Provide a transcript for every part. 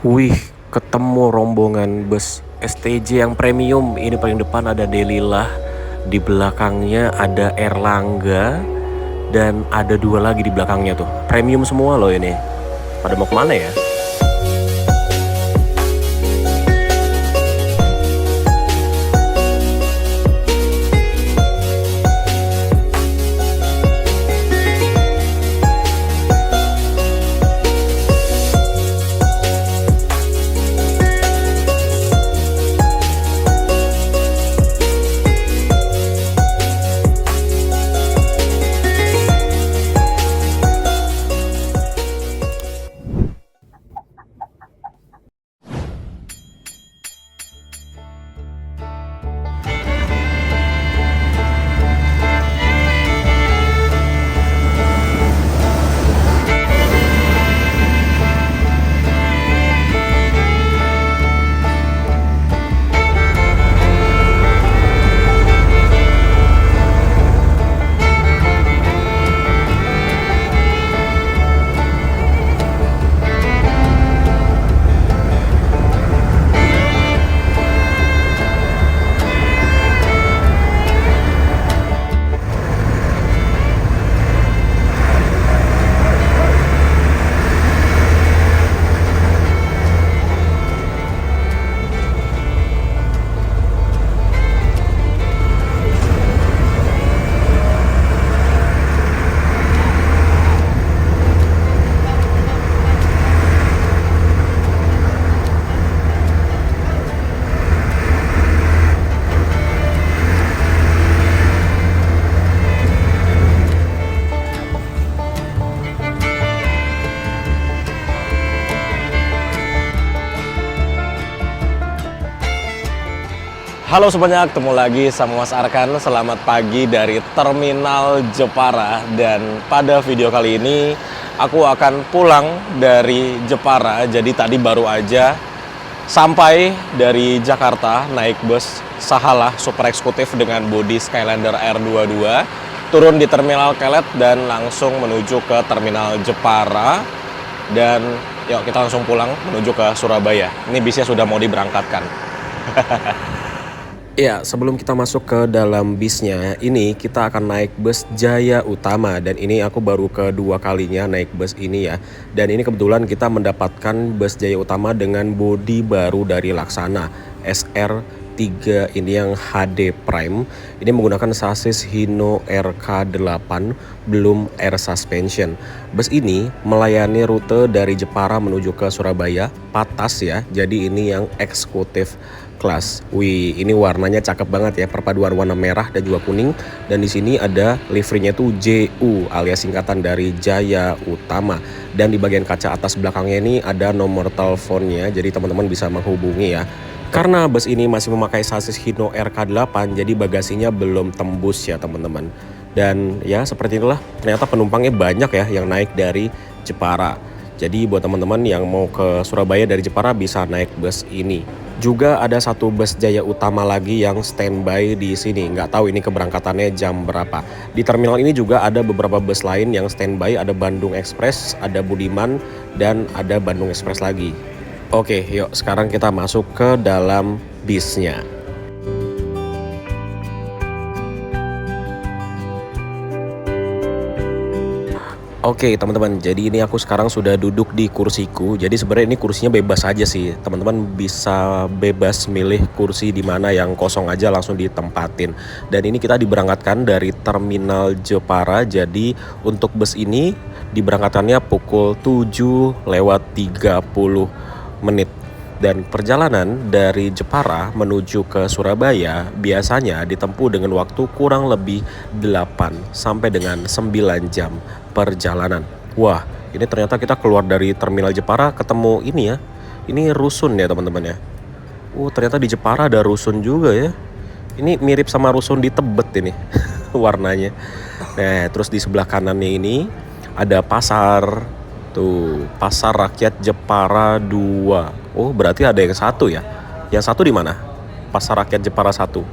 Wih, ketemu rombongan bus STJ yang premium. Ini paling depan ada Delilah, di belakangnya ada Erlangga, dan ada dua lagi di belakangnya tuh. Premium semua loh ini. Pada mau kemana ya? Halo semuanya, ketemu lagi sama Mas Arkan. Selamat pagi dari Terminal Jepara. Dan pada video kali ini aku akan pulang dari Jepara. Jadi tadi baru aja sampai dari Jakarta naik bus Sahalah Super Eksekutif dengan bodi Skylander R22. Turun di Terminal Kelet dan langsung menuju ke Terminal Jepara. Dan yuk kita langsung pulang menuju ke Surabaya. Ini bisnya sudah mau diberangkatkan. Ya, sebelum kita masuk ke dalam bisnya, ini kita akan naik bus Jaya Utama. Dan ini aku baru kedua kalinya naik bus ini ya. Dan ini kebetulan kita mendapatkan bus Jaya Utama dengan bodi baru dari Laksana SR3, ini yang HD Prime. Ini menggunakan sasis Hino RK8, belum air suspension. Bus ini melayani rute dari Jepara menuju ke Surabaya, patas ya. Jadi ini yang eksekutif kelas. Wih, ini warnanya cakep banget ya, perpaduan warna merah dan juga kuning. Dan di sini ada liverynya tuh JU alias singkatan dari Jaya Utama. Dan di bagian kaca atas belakangnya ini ada nomor teleponnya, jadi teman-teman bisa menghubungi ya. Karena bus ini masih memakai sasis Hino RK8, jadi bagasinya belum tembus ya teman-teman. Dan ya seperti itulah, ternyata penumpangnya banyak ya yang naik dari Jepara. Jadi buat teman-teman yang mau ke Surabaya dari Jepara bisa naik bus ini. Juga ada satu bus Jaya Utama lagi yang standby di sini. Nggak tahu ini keberangkatannya jam berapa. Di terminal ini juga ada beberapa bus lain yang standby. Ada Bandung Express, ada Budiman, dan ada Bandung Express lagi. Oke, yuk sekarang kita masuk ke dalam bisnya. Oke teman-teman, jadi ini aku sekarang sudah duduk di kursiku. Jadi sebenarnya ini kursinya bebas aja sih. Teman-teman bisa bebas milih kursi di mana yang kosong aja langsung ditempatin. Dan ini kita diberangkatkan dari Terminal Jepara. Jadi untuk bus ini diberangkatannya pukul 7:30 menit. Dan perjalanan dari Jepara menuju ke Surabaya biasanya ditempuh dengan waktu kurang lebih 8 sampai dengan 9 jam perjalanan. Wah, ini ternyata kita keluar dari Terminal Jepara ketemu ini ya. Ini rusun ya teman-teman ya. Ternyata di Jepara ada rusun juga ya. Ini mirip sama rusun di Tebet ini warnanya. Nah, terus di sebelah kanannya ini ada pasar. Tuh, Pasar Rakyat Jepara 2. Oh, berarti ada yang satu ya. Yang satu di mana? Pasar Rakyat Jepara 1.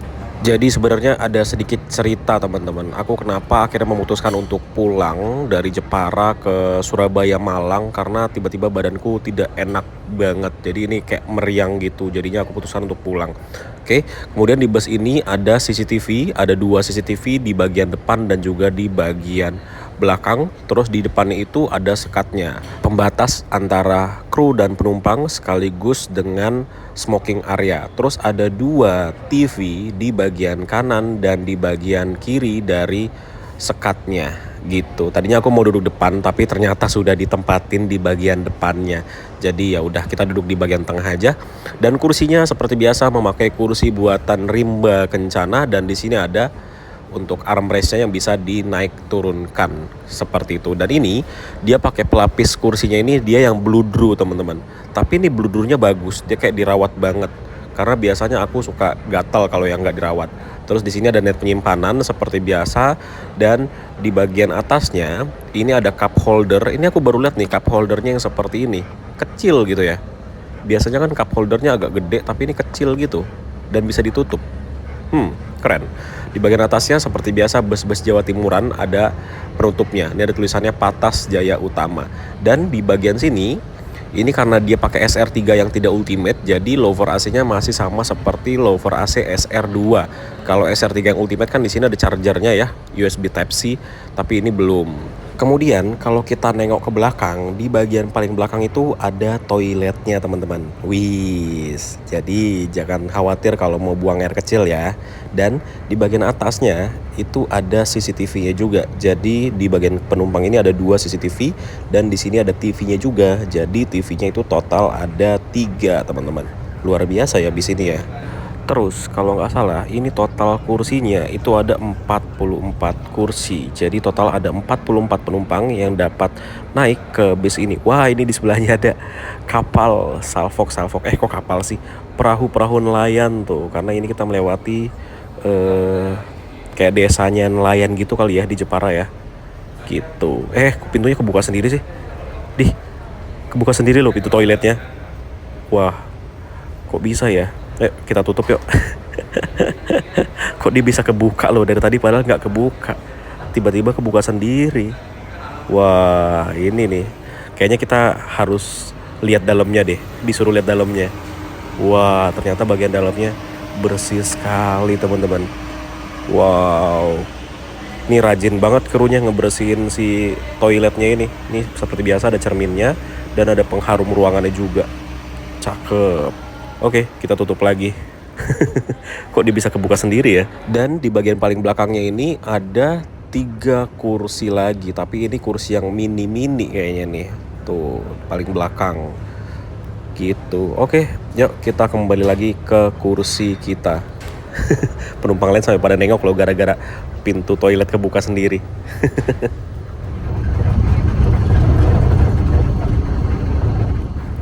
Jadi sebenarnya ada sedikit cerita teman-teman. Aku kenapa akhirnya memutuskan untuk pulang dari Jepara ke Surabaya Malang karena tiba-tiba badanku tidak enak banget. Jadi ini kayak meriang gitu. Jadinya aku putuskan untuk pulang. Oke, kemudian di bus ini ada CCTV, ada 2 CCTV di bagian depan dan juga di bagian belakang. Terus di depannya itu ada sekatnya, pembatas antara kru dan penumpang sekaligus dengan smoking area. Terus ada 2 TV di bagian kanan dan di bagian kiri dari sekatnya gitu. Tadinya aku mau duduk depan tapi ternyata sudah ditempatin di bagian depannya. Jadi ya udah kita duduk di bagian tengah aja. Dan kursinya seperti biasa memakai kursi buatan Rimba Kencana dan di sini ada untuk armrestnya yang bisa dinaik turunkan seperti itu. Dan ini dia pakai pelapis kursinya ini dia yang bludru teman-teman. Tapi ini bludrunya bagus, dia kayak dirawat banget. Karena biasanya aku suka gatal kalau yang nggak dirawat. Terus di sini ada net penyimpanan seperti biasa dan di bagian atasnya ini ada cup holder. Ini aku baru lihat nih cup holdernya yang seperti ini, kecil gitu ya. Biasanya kan cup holdernya agak gede tapi ini kecil gitu dan bisa ditutup. Keren. Di bagian atasnya seperti biasa bus-bus Jawa Timuran ada penutupnya. Ini ada tulisannya Patas Jaya Utama. Dan di bagian sini ini karena dia pakai SR3 yang tidak ultimate, jadi lower AC-nya masih sama seperti lower AC SR2. Kalau SR3 yang ultimate kan di sini ada chargernya ya, USB Type C, tapi ini belum. Kemudian kalau kita nengok ke belakang, di bagian paling belakang itu ada toiletnya teman-teman. Wis, jadi jangan khawatir kalau mau buang air kecil ya. Dan di bagian atasnya itu ada CCTV-nya juga. Jadi di bagian penumpang ini ada 2 CCTV dan di sini ada TV-nya juga. Jadi TV-nya itu total ada 3 teman-teman. Luar biasa ya bis ini ya. Terus kalau nggak salah ini total kursinya itu ada 44 kursi. Jadi total ada 44 penumpang yang dapat naik ke bis ini. Wah, ini di sebelahnya ada kapal Salfok. Kok kapal sih? Perahu-perahu nelayan tuh. Karena ini kita melewati kayak desanya nelayan gitu kali ya di Jepara ya. Gitu. Pintunya kebuka sendiri sih. Kebuka sendiri loh pintu toiletnya. Wah, kok bisa ya? Kita tutup yuk. Kok dia bisa kebuka loh dari tadi padahal nggak kebuka. Tiba-tiba kebuka sendiri. Wah, ini nih. Kayaknya kita harus lihat dalamnya deh. Disuruh lihat dalamnya. Wah, ternyata bagian dalamnya bersih sekali teman-teman. Wow. Ini rajin banget krunya ngebersihin si toiletnya ini. Ini seperti biasa ada cerminnya dan ada pengharum ruangannya juga. Cakep. Oke, kita tutup lagi. Kok dia bisa kebuka sendiri ya? Dan di bagian paling belakangnya ini ada 3 kursi lagi. Tapi ini kursi yang mini-mini kayaknya nih. Tuh, paling belakang. Gitu. Oke, yuk kita kembali lagi ke kursi kita. Penumpang lain sampai pada nengok loh gara-gara pintu toilet kebuka sendiri.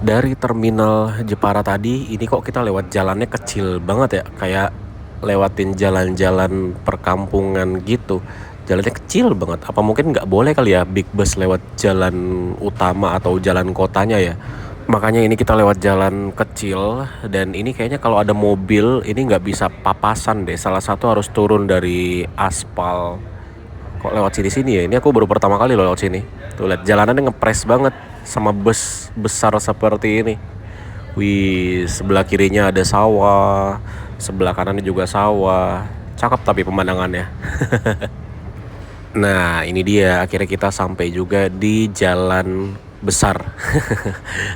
Dari terminal Jepara tadi, ini kok kita lewat jalannya kecil banget ya, kayak lewatin jalan-jalan perkampungan gitu. Jalannya kecil banget, apa mungkin nggak boleh kali ya big bus lewat jalan utama atau jalan kotanya ya. Makanya ini kita lewat jalan kecil dan ini kayaknya kalau ada mobil ini nggak bisa papasan deh. Salah satu harus turun dari aspal. Kok lewat sini ya? Ini aku baru pertama kali loh lewat sini. Tuh lihat jalanannya ngepres banget sama bus besar seperti ini. Wih, sebelah kirinya ada sawah, sebelah kanannya juga sawah. Cakep tapi pemandangannya. Nah, ini dia akhirnya kita sampai juga di jalan besar.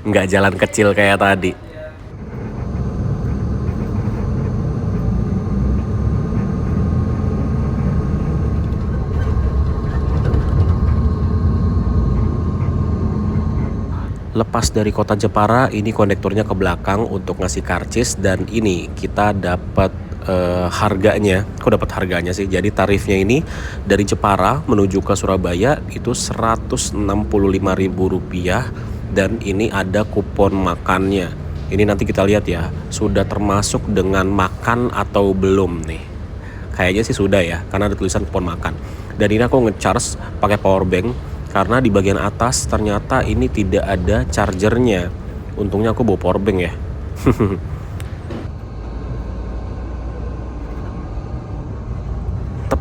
Nggak jalan kecil kayak tadi. Lepas dari kota Jepara, ini konektornya ke belakang untuk ngasih karcis dan ini kita dapat harganya. Kok dapat harganya sih? Jadi tarifnya ini dari Jepara menuju ke Surabaya itu Rp165.000 dan ini ada kupon makannya. Ini nanti kita lihat ya, sudah termasuk dengan makan atau belum nih. Kayaknya sih sudah ya, karena ada tulisan kupon makan. Dan ini aku ngecharge pakai power bank. Karena di bagian atas ternyata ini tidak ada chargernya. Untungnya aku bawa powerbank ya.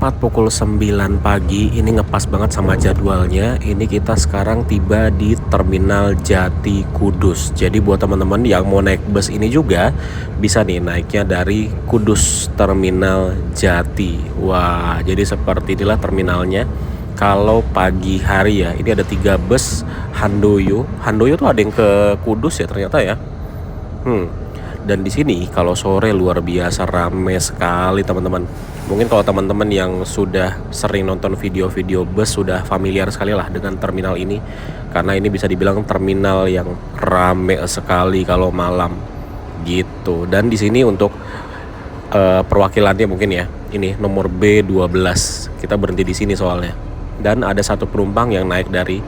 Tepat pukul 9 pagi, ini ngepas banget sama jadwalnya. Ini kita sekarang tiba di Terminal Jati Kudus. Jadi buat teman-teman yang mau naik bus ini juga bisa nih naiknya dari Kudus Terminal Jati. Wah, jadi seperti inilah terminalnya. Kalau pagi hari ya, ini ada 3 bus Handoyo. Handoyo tuh ada yang ke Kudus ya ternyata ya. Dan di sini kalau sore luar biasa rame sekali teman-teman. Mungkin kalau teman-teman yang sudah sering nonton video-video bus sudah familiar sekali lah dengan terminal ini, karena ini bisa dibilang terminal yang rame sekali kalau malam gitu. Dan di sini untuk perwakilannya mungkin ya, ini nomor B12. Kita berhenti di sini soalnya. Dan ada satu penumpang yang naik dari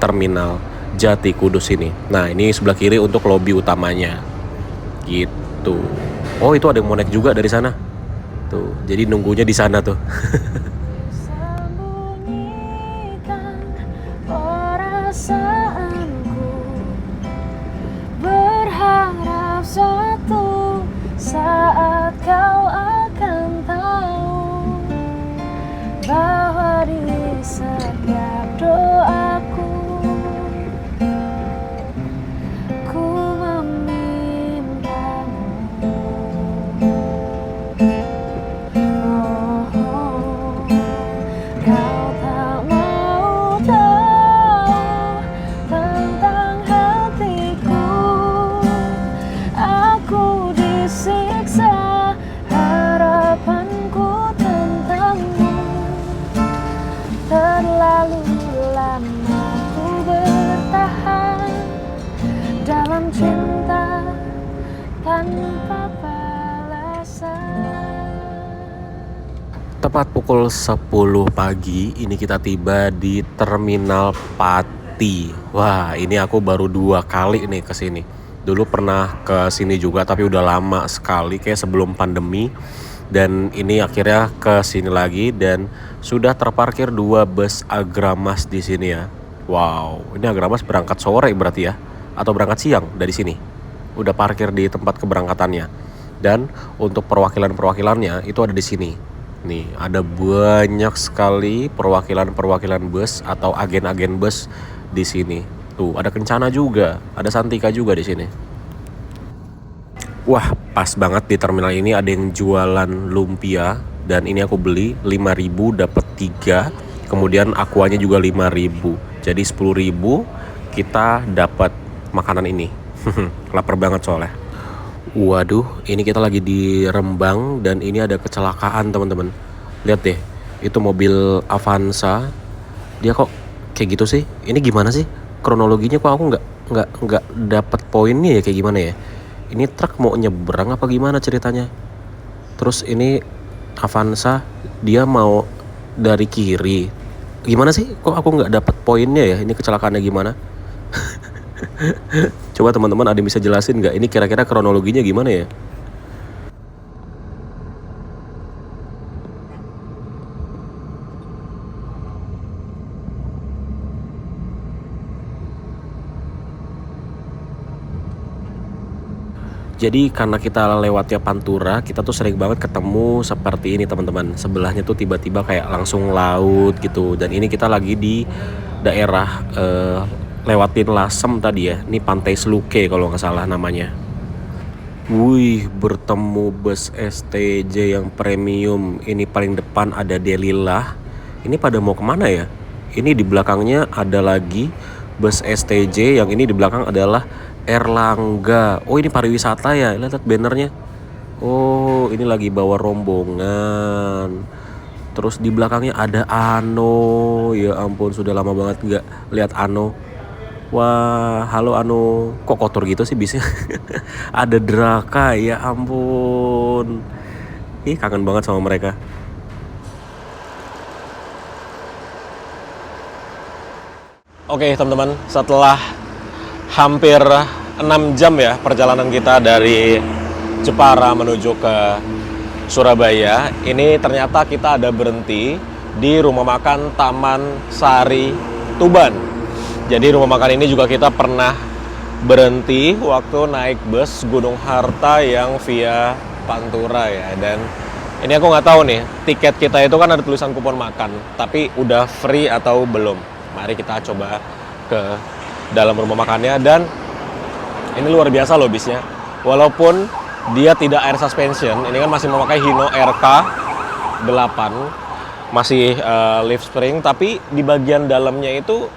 terminal Jati Kudus ini. Nah, ini sebelah kiri untuk lobi utamanya. Gitu. Oh, itu ada yang mau naik juga dari sana. Tuh, jadi nunggunya di sana tuh. Sembunyikan perasaanku, berharap suatu saat kau akan tahu bahwa di setiap doaku ku memintamu. Kau tak mau tahu tentang hatiku. Aku disiksa harapanku tentangmu. Terlalu lama ku bertahan dalam cinta tanpa balasan. Tepat pukul 10 pagi, ini kita tiba di Terminal Pati. Wah, ini aku baru 2 kali nih ke sini. Dulu pernah ke sini juga, tapi udah lama sekali, kayak sebelum pandemi. Dan ini akhirnya ke sini lagi dan sudah terparkir 2 bus Agramas di sini ya. Wow, ini Agramas berangkat sore berarti ya, atau berangkat siang dari sini. Udah parkir di tempat keberangkatannya. Dan untuk perwakilannya itu ada di sini. Nih, ada banyak sekali perwakilan bus atau agen-agen bus di sini. Tuh, ada Kencana juga, ada Santika juga di sini. Wah, pas banget di terminal ini ada yang jualan lumpia dan ini aku beli 5.000 dapat 3. Kemudian aquanya juga 5.000. Jadi 10.000 kita dapat makanan ini. Lapar banget soalnya. Waduh, ini kita lagi di Rembang dan ini ada kecelakaan teman-teman. Lihat deh, itu mobil Avanza. Dia kok kayak gitu sih? Ini gimana sih? Kronologinya kok aku nggak dapat poinnya ya, kayak gimana ya? Ini truk mau nyebrang apa gimana ceritanya? Terus ini Avanza dia mau dari kiri. Gimana sih? Kok aku nggak dapat poinnya ya? Ini kecelakaannya gimana? Coba teman-teman ada yang bisa jelasin nggak? Ini kira-kira kronologinya gimana ya? Jadi karena kita lewatnya Pantura, kita tuh sering banget ketemu seperti ini teman-teman. Sebelahnya tuh tiba-tiba kayak langsung laut gitu. Dan ini kita lagi di daerah lewatin Lasem tadi ya. Ini Pantai Sluke kalau nggak salah namanya. Wih, bertemu bus STJ yang premium. Ini paling depan ada Delilah. Ini pada mau kemana ya? Ini di belakangnya ada lagi bus STJ. Yang ini di belakang adalah Erlangga. Oh, ini pariwisata ya. Lihat bannernya. Oh, ini lagi bawa rombongan. Terus di belakangnya ada Ano. Ya ampun, sudah lama banget nggak lihat Ano. Wah, halo Ano. Kok kotor gitu sih bisnya? Ada Draka, ya ampun. Ih, kangen banget sama mereka. Oke teman-teman, setelah hampir 6 jam ya perjalanan kita dari Jepara menuju ke Surabaya. Ini ternyata kita ada berhenti di rumah makan Taman Sari Tuban. Jadi rumah makan ini juga kita pernah berhenti waktu naik bus Gunung Harta yang via Pantura ya. Dan Ini aku nggak tahu nih, tiket kita itu kan ada tulisan kupon makan, tapi udah free atau belum. Mari kita coba ke dalam rumah makannya, dan ini luar biasa loh bisnya. Walaupun dia tidak air suspension, ini kan masih memakai Hino RK 8, masih lift spring, tapi di bagian dalamnya itu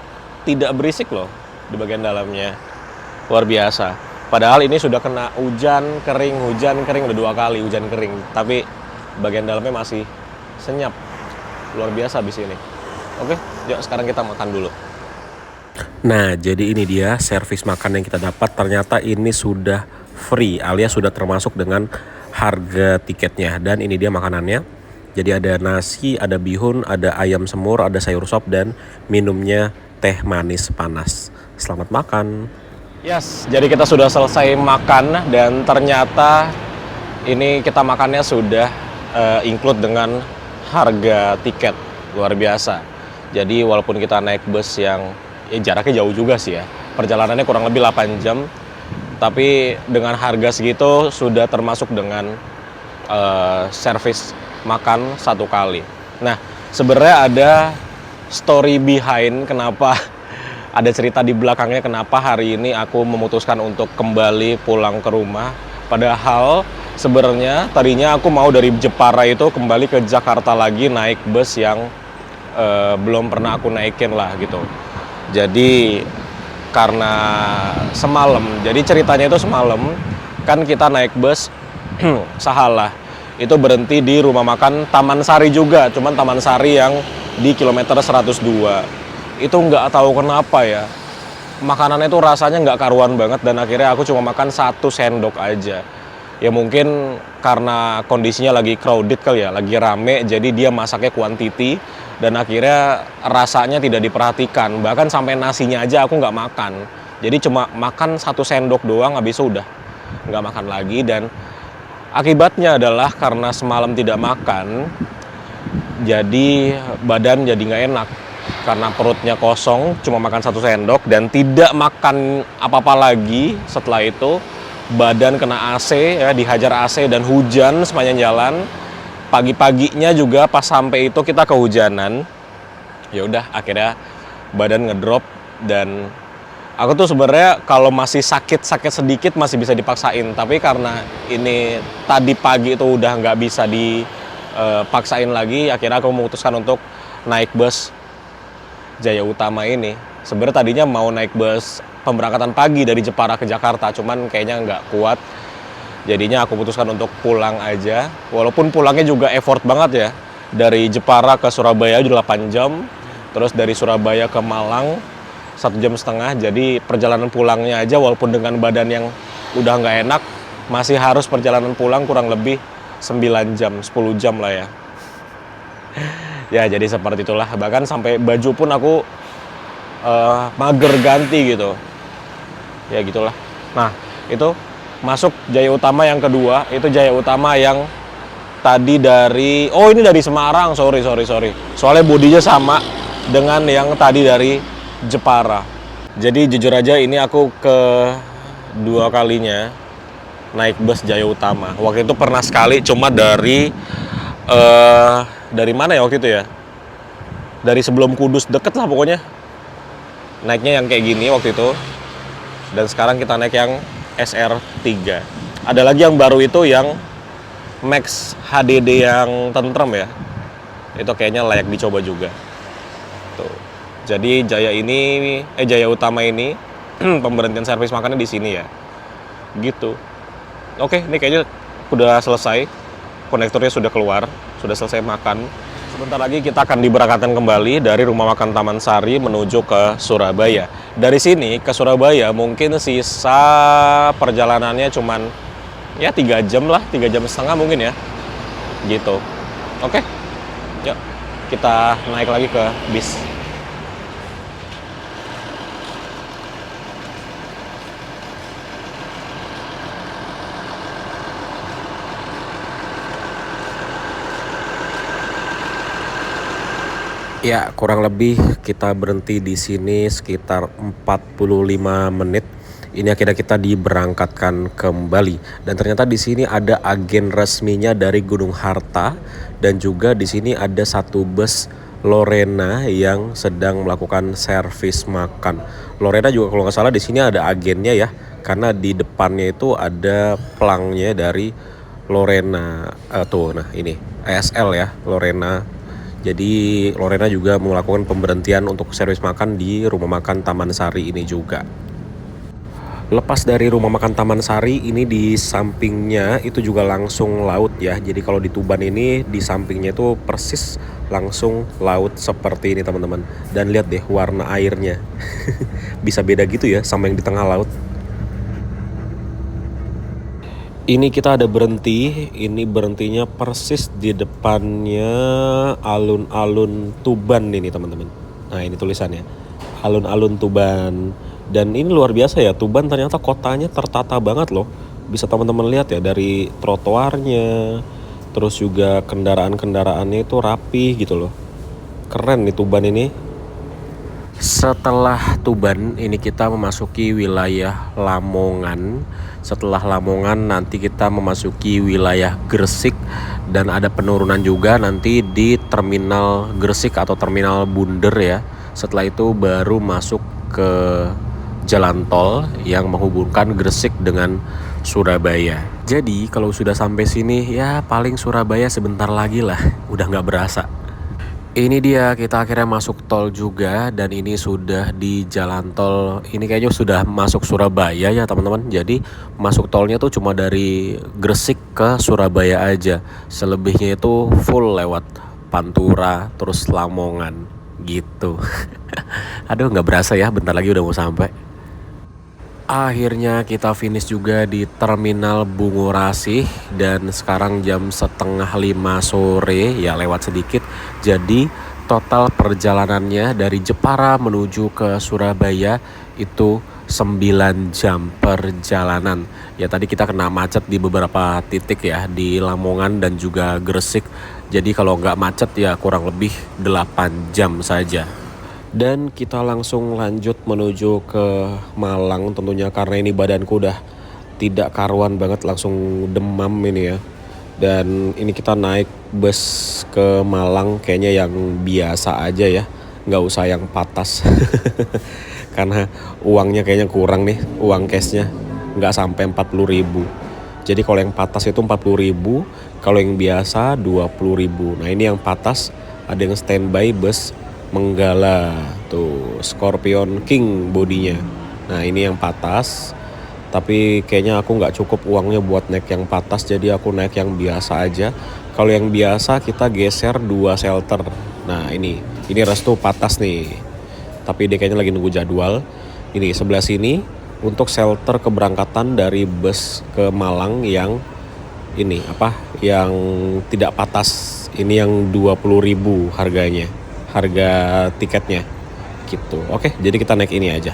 tidak berisik loh, di bagian dalamnya. Luar biasa. Padahal ini sudah kena hujan kering udah 2 kali hujan kering, tapi bagian dalamnya masih senyap. Luar biasa bis ini. Oke, yuk sekarang kita makan dulu. Nah, jadi ini dia servis makan yang kita dapat. Ternyata ini sudah free, alias sudah termasuk dengan harga tiketnya. Dan ini dia makanannya. Jadi ada nasi, ada bihun, ada ayam semur, ada sayur sop, dan minumnya teh manis panas. Selamat makan. Yes, jadi kita sudah selesai makan, dan ternyata ini kita makannya sudah include dengan harga tiket. Luar biasa. Jadi walaupun kita naik bus yang jaraknya jauh juga sih ya, perjalanannya kurang lebih 8 jam, tapi dengan harga segitu sudah termasuk dengan servis makan 1 kali. Nah, sebenarnya ada story behind kenapa ada cerita di belakangnya kenapa hari ini aku memutuskan untuk kembali pulang ke rumah. Padahal sebenarnya tadinya aku mau dari Jepara itu kembali ke Jakarta lagi naik bus yang belum pernah aku naikin lah gitu. Jadi karena semalam, jadi ceritanya itu semalam kan kita naik bus Sahalah, itu berhenti di rumah makan Taman Sari juga, cuman Taman Sari yang di kilometer 102. Itu nggak tahu kenapa ya, makanannya itu rasanya nggak karuan banget, dan akhirnya aku cuma makan 1 sendok aja. Ya mungkin karena kondisinya lagi crowded kali ya, lagi rame, jadi dia masaknya quantity, dan akhirnya rasanya tidak diperhatikan. Bahkan sampai nasinya aja aku nggak makan. Jadi cuma makan 1 sendok doang, habis itu udah nggak makan lagi. Dan akibatnya adalah karena semalam tidak makan, jadi badan jadi nggak enak. Karena perutnya kosong, cuma makan 1 sendok, dan tidak makan apa-apa lagi setelah itu. Badan kena AC ya, dihajar AC dan hujan sepanjang jalan. Pagi-paginya juga pas sampai itu kita kehujanan. Ya udah, akhirnya badan ngedrop. Dan aku tuh sebenarnya kalau masih sakit-sakit sedikit masih bisa dipaksain, tapi karena ini tadi pagi itu udah nggak bisa dipaksain lagi, akhirnya aku memutuskan untuk naik bus Jaya Utama ini. Sebenarnya tadinya mau naik bus pemberangkatan pagi dari Jepara ke Jakarta, cuman kayaknya nggak kuat. Jadinya aku putuskan untuk pulang aja. Walaupun pulangnya juga effort banget ya. Dari Jepara ke Surabaya udah 8 jam. Terus dari Surabaya ke Malang 1,5 jam. Jadi perjalanan pulangnya aja walaupun dengan badan yang udah nggak enak, masih harus perjalanan pulang kurang lebih 9 jam, 10 jam lah ya. Ya jadi seperti itulah. Bahkan sampai baju pun aku mager ganti gitu. Ya gitulah. Nah itu masuk Jaya Utama yang kedua. Itu Jaya Utama yang tadi dari, oh ini dari Semarang, sorry. Soalnya bodinya sama dengan yang tadi dari Jepara. Jadi jujur aja ini aku kedua kalinya naik bus Jaya Utama. Waktu itu pernah sekali, cuma dari mana ya waktu itu ya? Dari sebelum Kudus, deket lah pokoknya. Naiknya yang kayak gini waktu itu. Dan sekarang kita naik yang SR3. Ada lagi yang baru itu yang Max HDD yang tentrem ya. Itu kayaknya layak dicoba juga. Tuh. Jadi Jaya Utama ini pemberhentian servis makannya di sini ya. Gitu. Oke, ini kayaknya udah selesai. Konektornya sudah keluar, sudah selesai makan. Sebentar lagi kita akan diberangkatkan kembali dari rumah makan Taman Sari menuju ke Surabaya. Dari sini ke Surabaya mungkin sisa perjalanannya cuman ya 3 jam lah, 3,5 jam mungkin ya. Gitu. Oke. Yuk, kita naik lagi ke bis. Ya, kurang lebih kita berhenti di sini sekitar 45 menit. Ini akhirnya kita diberangkatkan kembali dan ternyata di sini ada agen resminya dari Gunung Harta dan juga di sini ada satu bus Lorena yang sedang melakukan servis makan. Lorena juga kalau nggak salah di sini ada agennya ya, karena di depannya itu ada pelangnya dari Lorena. Tuh, nah ini ASL ya, Lorena. Jadi Lorena juga melakukan pemberhentian untuk servis makan di rumah makan Taman Sari ini juga. Lepas dari rumah makan Taman Sari, ini di sampingnya itu juga langsung laut ya. Jadi kalau di Tuban ini di sampingnya itu persis langsung laut seperti ini teman-teman. Dan lihat deh warna airnya. Bisa beda gitu ya sama yang di tengah laut. Ini kita ada berhenti, ini berhentinya persis di depannya alun-alun Tuban ini teman-teman. Nah ini tulisannya, alun-alun Tuban. Dan ini luar biasa ya, Tuban ternyata kotanya tertata banget loh. Bisa teman-teman lihat ya dari trotoarnya, terus juga kendaraan-kendaraannya itu rapi gitu loh. Keren nih Tuban ini. Setelah Tuban ini kita memasuki wilayah Lamongan. Setelah Lamongan nanti kita memasuki wilayah Gresik dan ada penurunan juga nanti di terminal Gresik atau terminal Bunder ya. Setelah itu baru masuk ke jalan tol yang menghubungkan Gresik dengan Surabaya. Jadi kalau sudah sampai sini ya paling Surabaya sebentar lagi lah, udah nggak berasa. Ini dia kita akhirnya masuk tol juga dan ini sudah di jalan tol. Ini kayaknya sudah masuk Surabaya ya teman-teman. Jadi masuk tolnya tuh cuma dari Gresik ke Surabaya aja. Selebihnya itu full lewat Pantura terus Lamongan gitu. Aduh nggak berasa ya, bentar lagi udah mau sampai. Akhirnya kita finish juga di Terminal Bungurasih dan sekarang jam 4:30 sore ya, lewat sedikit. Jadi total perjalanannya dari Jepara menuju ke Surabaya itu 9 jam perjalanan. Ya tadi kita kena macet di beberapa titik ya, di Lamongan dan juga Gresik. Jadi kalau nggak macet ya kurang lebih 8 jam saja. Dan kita langsung lanjut menuju ke Malang tentunya, karena ini badanku udah tidak karuan banget, langsung demam ini ya. Dan ini kita naik bus ke Malang kayaknya yang biasa aja ya, nggak usah yang patas. Karena uangnya kayaknya kurang nih, uang cashnya nggak sampai 40.000. Jadi kalau yang patas itu 40.000, kalau yang biasa 20.000. Nah ini yang patas, ada yang standby bus Menggala tuh, Scorpion King bodinya. Nah ini yang patas, tapi kayaknya aku nggak cukup uangnya buat naik yang patas, jadi aku naik yang biasa aja. Kalau yang biasa kita geser 2 shelter. Nah ini restu patas nih, tapi dia kayaknya lagi nunggu jadwal. Ini sebelah sini untuk shelter keberangkatan dari bus ke Malang yang ini yang tidak patas. Ini yang 20.000 harganya, harga tiketnya gitu. Oke, jadi kita naik ini aja.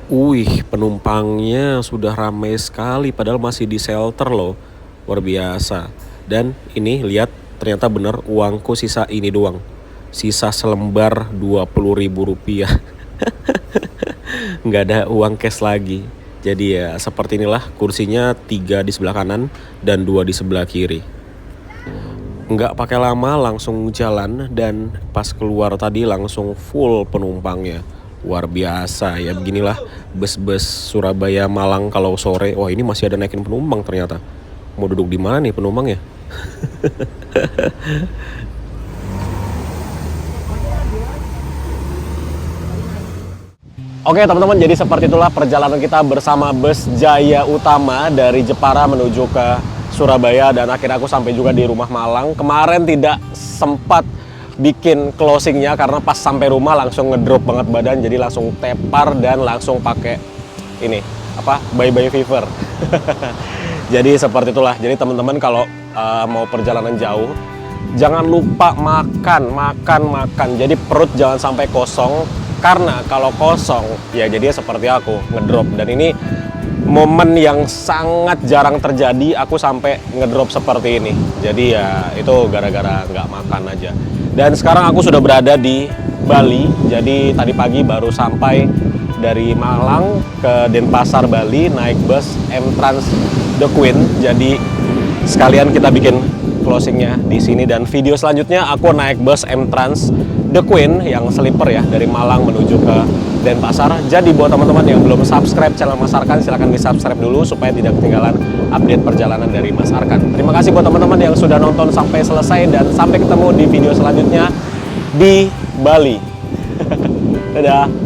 Wih, penumpangnya sudah ramai sekali padahal masih di shelter loh. Luar biasa. Dan ini lihat, ternyata bener uangku sisa ini doang. Sisa selembar 20.000 rupiah. Nggak ada uang cash lagi. Jadi ya seperti inilah, kursinya 3 di sebelah kanan dan 2 di sebelah kiri. Nggak pakai lama langsung jalan, dan pas keluar tadi langsung full penumpangnya. Luar biasa ya, beginilah bus-bus Surabaya Malang kalau sore. Wah ini masih ada naikin penumpang ternyata. Mau duduk di mana nih penumpangnya? Oke teman-teman, jadi seperti itulah perjalanan kita bersama bus Jaya Utama dari Jepara menuju ke Surabaya, dan akhirnya aku sampai juga di rumah Malang. Kemarin tidak sempat bikin closingnya karena pas sampai rumah langsung ngedrop banget badan, jadi langsung tepar dan langsung pakai ini bye-bye fever. Jadi seperti itulah. Jadi teman-teman kalau mau perjalanan jauh jangan lupa makan. Jadi perut jangan sampai kosong, karena kalau kosong ya jadinya seperti aku ngedrop. Dan ini momen yang sangat jarang terjadi, aku sampai ngedrop seperti ini. Jadi ya itu gara-gara nggak makan aja. Dan sekarang aku sudah berada di Bali. Jadi tadi pagi baru sampai dari Malang ke Denpasar Bali naik bus M-Trans The Queen. Jadi sekalian kita bikin closingnya di sini, dan video selanjutnya aku naik bus M-Trans The Queen yang sleeper ya dari Malang menuju ke Denpasar. Jadi buat teman-teman yang belum subscribe channel Mas Arkan, silahkan di subscribe dulu supaya tidak ketinggalan update perjalanan dari Mas Arkan. Terima kasih buat teman-teman yang sudah nonton sampai selesai, dan sampai ketemu di video selanjutnya di Bali. Dadah.